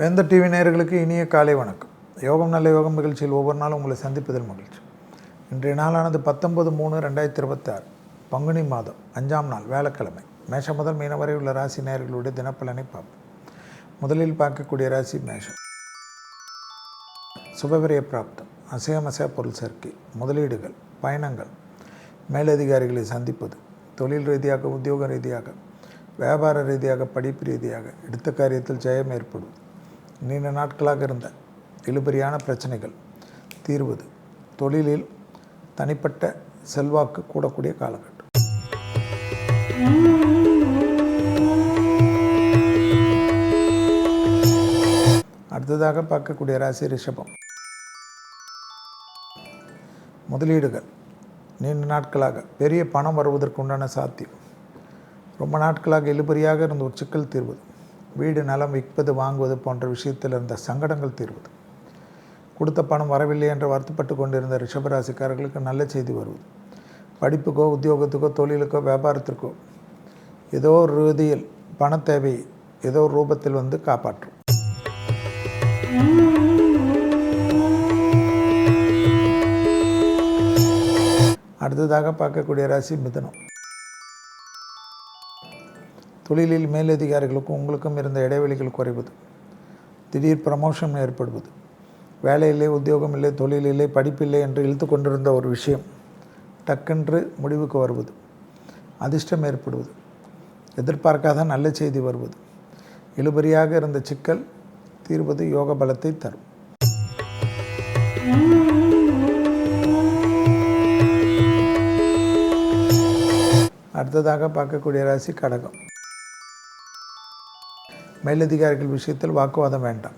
வேந்தர் டிவி நேயர்களுக்கு இனிய காலை வணக்கம். யோகம் நல்ல யோகம் நிகழ்ச்சியில் ஒவ்வொரு நாளும் உங்களை சந்திப்பதில் மகிழ்ச்சி. இன்றைய நாளானது 19/3/2026 பங்குனி மாதம் 5ஆம் நாள் வியாழக்கிழமை. மேஷம் முதல் மீனம் வரை உள்ள ராசி நேயர்களுடைய தினப்பலனை பார்ப்போம். முதலில் பார்க்கக்கூடிய ராசி மேஷம். சுபவிரய பிராப்தம், அசையா பொருள் சேர்க்கை, முதலீடுகள், பயணங்கள், மேலதிகாரிகளை சந்திப்பது, தொழில் ரீதியாக, உத்தியோக ரீதியாக, வியாபார ரீதியாக, படிப்பு ரீதியாக எடுத்த காரியத்தில் ஜெயம் ஏற்படுவது, நீண்ட நாட்களாக இருந்த இழுபறியான பிரச்சனைகள் தீர்வது, தொழிலில் தனிப்பட்ட செல்வாக்கு கூடக்கூடிய காலகட்டம். அடுத்ததாக பார்க்கக்கூடிய ராசி ரிஷபம். முதலீடுகள், நீண்ட நாட்களாக பெரிய பணம் வருவதற்கு உண்டான சாத்தியம், ரொம்ப நாட்களாக இழுபறியாக இருந்த ஒரு சிக்கல் தீர்வது, வீடு நலம் விற்பது வாங்குவது போன்ற விஷயத்தில் இருந்த சங்கடங்கள் தீர்வது, கொடுத்த பணம் வரவில்லை என்று வருத்தப்பட்டு கொண்டிருந்த ரிஷபராசிக்காரர்களுக்கு நல்ல செய்தி வருவது, படிப்புக்கோ உத்தியோகத்துக்கோ தொழிலுக்கோ வியாபாரத்திற்கோ ஏதோ ஒரு ரீதியில் பண தேவை ஏதோ ஒரு ரூபத்தில் வந்து காப்பாற்றும். அடுத்ததாக பார்க்கக்கூடிய ராசி மிதுனம். தொழிலில் மேலதிகாரிகளுக்கும் உங்களுக்கும் இருந்த இடைவெளிகள் குறைவது, திடீர் ப்ரமோஷன் ஏற்படுவது, வேலையில்லை, உத்தியோகம் இல்லை, தொழிலில்லை, படிப்பில்லை என்று இழுத்து கொண்டிருந்த ஒரு விஷயம் டக்கென்று முடிவுக்கு வருவது, அதிர்ஷ்டம் ஏற்படுவது, எதிர்பார்க்காத நல்ல செய்தி வருவது, இழுபறியாக இருந்த சிக்கல் தீர்வது யோக பலத்தை தரும். அடுத்ததாக பார்க்கக்கூடிய ராசி கடகம். மேலதிகாரிகள் விஷயத்தில் வாக்குவாதம் வேண்டாம்.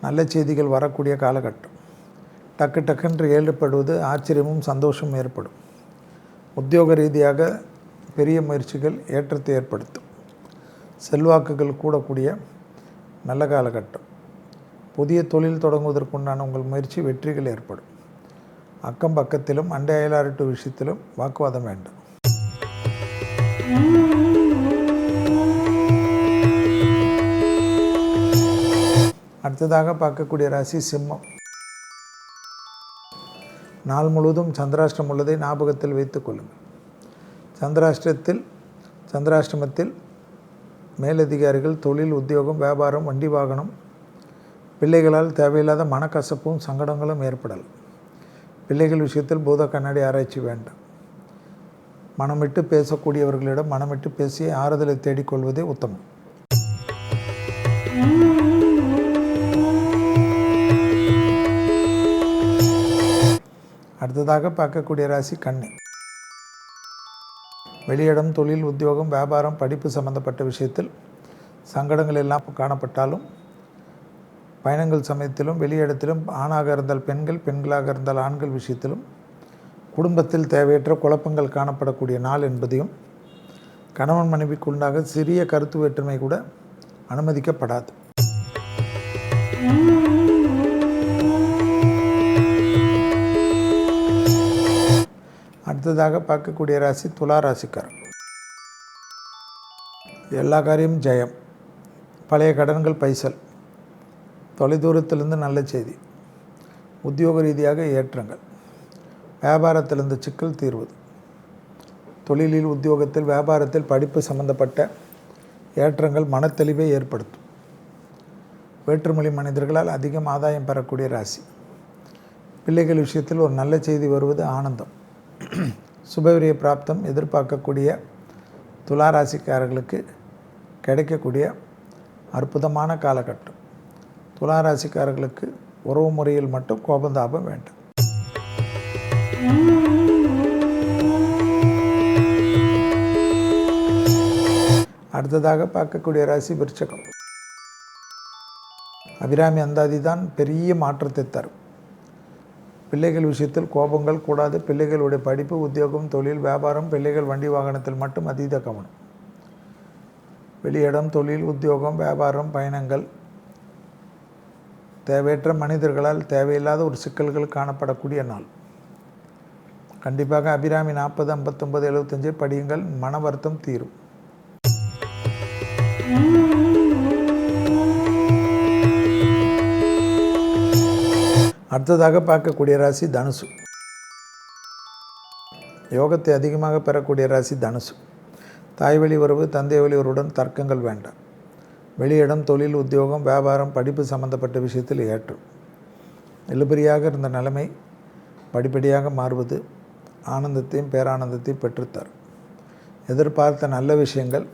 நல்ல செய்திகள் வரக்கூடிய காலகட்டம். டக்குன்று ஏற்படுவது ஆச்சரியமும் சந்தோஷமும் ஏற்படும். உத்தியோக ரீதியாக பெரிய முயற்சிகள் ஏற்றத்தை ஏற்படுத்தும். செல்வாக்குகள் கூடக்கூடிய நல்ல காலகட்டம். புதிய தொழில் தொடங்குவதற்குண்டான உங்கள் முயற்சி வெற்றிகள் ஏற்படும். அக்கம் பக்கத்திலும் அண்டை அயலாரிட்டு விஷயத்திலும் வாக்குவாதம் வேண்டாம். அடுத்ததாக பார்க்கக்கூடிய ராசி சிம்மம். நாள் முழுவதும் சந்திராஷ்டிரம் உள்ளதை ஞாபகத்தில் வைத்துக் கொள்ளுங்கள். சந்திராஷ்டிரமத்தில் மேலதிகாரிகள், தொழில், உத்தியோகம், வியாபாரம், வண்டி வாகனம், பிள்ளைகளால் தேவையில்லாத மனக்கசப்பும் சங்கடங்களும் ஏற்படலாம். பிள்ளைகள் விஷயத்தில் பூத கண்ணாடி ஆராய்ச்சி வேண்டாம். மனமிட்டு பேசக்கூடியவர்களிடம் மனமிட்டு பேசி ஆறுதலை தேடிக்கொள்வதே உத்தமம். அடுத்ததாக பார்க்கக்கூடிய ராசி கன்னி. வெளியிடம், தொழில், உத்தியோகம், வியாபாரம், படிப்பு சம்பந்தப்பட்ட விஷயத்தில் சங்கடங்கள் எல்லாம் காணப்பட்டாலும், பயணங்கள் சமயத்திலும், வெளியிடத்திலும், ஆணாக இருந்தால் பெண்கள், பெண்களாக இருந்தால் ஆண்கள் விஷயத்திலும் குடும்பத்தில் தேவையற்ற குழப்பங்கள் காணப்படக்கூடிய நாள் என்பதையும், கணவன் மனைவிக்குண்டாக சிறிய கருத்து வேற்றுமை கூட அனுமதிக்கப்படாது. அடுத்ததாக பார்க்கக்கூடிய ராசி துலா ராசிக்காரர். எல்லா காரியமும் ஜெயம், பழைய கடன்கள் பைசல், தொலைதூரத்திலிருந்து நல்ல செய்தி, உத்தியோக ரீதியாக ஏற்றங்கள், வியாபாரத்திலிருந்து சிக்கல் தீர்வது, தொழிலில், உத்தியோகத்தில், வியாபாரத்தில், படிப்பு சம்பந்தப்பட்ட ஏற்றங்கள் மனத்தெளிவை ஏற்படுத்தும். வேற்றுமொழி மனிதர்களால் அதிகம் ஆதாயம் பெறக்கூடிய ராசி. பிள்ளைகள் விஷயத்தில் ஒரு நல்ல செய்தி வருவது ஆனந்தம். சுபவிரய பிராப்தம் எதிர்பார்க்கக்கூடிய துலா ராசிக்காரர்களுக்கு கிடைக்கக்கூடிய அற்புதமான காலகட்டம். துலா ராசிக்காரர்களுக்கு உறவு முறையில் மட்டும் கோபந்தாபம் வேண்டும். அடுத்ததாக பார்க்கக்கூடிய ராசி விருச்சிகம். அபிராமி அந்தாதி தான் பெரிய மாற்றத்தை தரும். பிள்ளைகள் விஷயத்தில் கோபங்கள் கூடாது. பிள்ளைகளுடைய படிப்பு, உத்தியோகம், தொழில், வியாபாரம், பிள்ளைகள், வண்டி வாகனத்தில் மட்டும் அதீத கவனம். வெளியிடம், தொழில், உத்தியோகம், வியாபாரம், பயணங்கள், தேவையற்ற மனிதர்களால் தேவையில்லாத ஒரு சிக்கல்கள் காணப்படக்கூடிய நாள். கண்டிப்பாக அபிராமி 40, 59, 75 படியுங்கள். மன வருத்தம் தீரும். அடுத்ததாக பார்க்கக்கூடிய ராசி தனுசு. யோகத்தை அதிகமாக பெறக்கூடிய ராசி தனுசு. தாய் வழி உறவு, தந்தை வழி உறவுடன் தர்க்கங்கள் வேண்டாம். வெளியிடம், தொழில், உத்தியோகம், வியாபாரம், படிப்பு சம்பந்தப்பட்ட விஷயத்தில் ஏற்றும். இழுபறியாக இருந்த நிலைமை படிப்படியாக மாறுவது ஆனந்தத்தையும் பேரானந்தத்தையும் பெற்றுத்தரும். எதிர்பார்த்த நல்ல விஷயங்கள்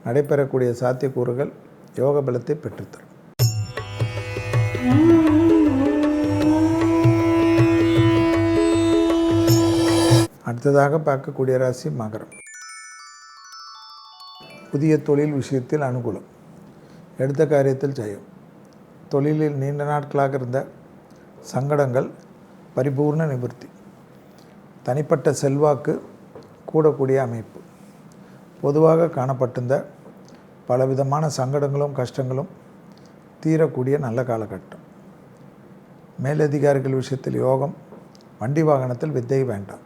நடைபெறக்கூடிய சாத்தியக்கூறுகள் யோக பலத்தை பெற்றுத்தரும். அடுத்ததாக பார்க்கக்கூடிய ராசி மகரம். புதிய தொழில் விஷயத்தில் அனுகூலம். எடுத்த காரியத்தில் ஜெயம். தொழிலில் நீண்ட நாட்களாக இருந்த சங்கடங்கள் பரிபூர்ண நிவர்த்தி. தனிப்பட்ட செல்வாக்கு கூடக்கூடிய அமைப்பு. பொதுவாக காணப்பட்டிருந்த பலவிதமான சங்கடங்களும் கஷ்டங்களும் தீரக்கூடிய நல்ல காலகட்டம். மேலதிகாரிகள் விஷயத்தில் யோகம். வண்டி வாகனத்தில் வித்தை வேண்டாம்.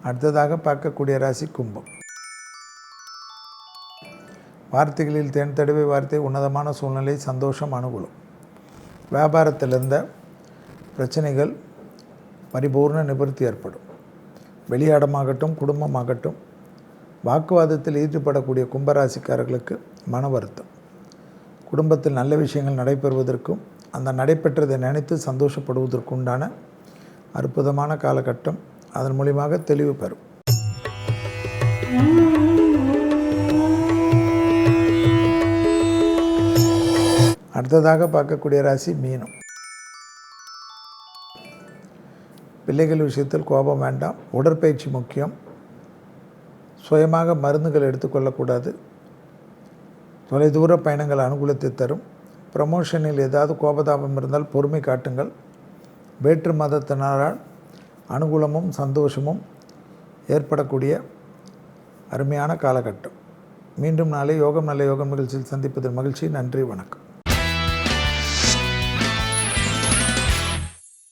அடுத்ததாக பார்க்கக்கூடிய ராசி கும்பம். வார்த்தைகளில் தேன் தடவை வார்த்தை, உன்னதமான சூழ்நிலை, சந்தோஷம், அனுகூலம். வியாபாரத்தில் இருந்த பிரச்சனைகள் பரிபூர்ண நிவர்த்தி ஏற்படும். வெளியிடமாகட்டும் குடும்பமாகட்டும் வாக்குவாதத்தில் ஈடுபடக்கூடிய கும்பராசிக்காரர்களுக்கு மன வருத்தம். குடும்பத்தில் நல்ல விஷயங்கள் நடைபெறுவதற்கும் அந்த நடைபெற்றதை நினைத்து சந்தோஷப்படுவதற்கு உண்டான அற்புதமான காலகட்டம். அதன் மூலியமாக தெளிவு பெறும். அடுத்ததாக பார்க்கக்கூடிய ராசி மீனம். பிள்ளைகள் விஷயத்தில் கோபம் வேண்டாம். உடற்பயிற்சி முக்கியம். சுயமாக மருந்துகள் எடுத்துக்கொள்ளக்கூடாது. தொலைதூர பயணங்கள் அனுகூலத்தை தரும். ப்ரமோஷனில் ஏதாவது கோபதாபம் இருந்தால் பொறுமை காட்டுங்கள். வேற்று மதத்தினரால் அனுகூலமும் சந்தோஷமும் ஏற்படக்கூடிய அருமையான காலகட்டம். மீண்டும் நாளை யோகம் நல்ல யோகம் நிகழ்ச்சியில் சந்திப்பதில் மகிழ்ச்சி. நன்றி, வணக்கம்.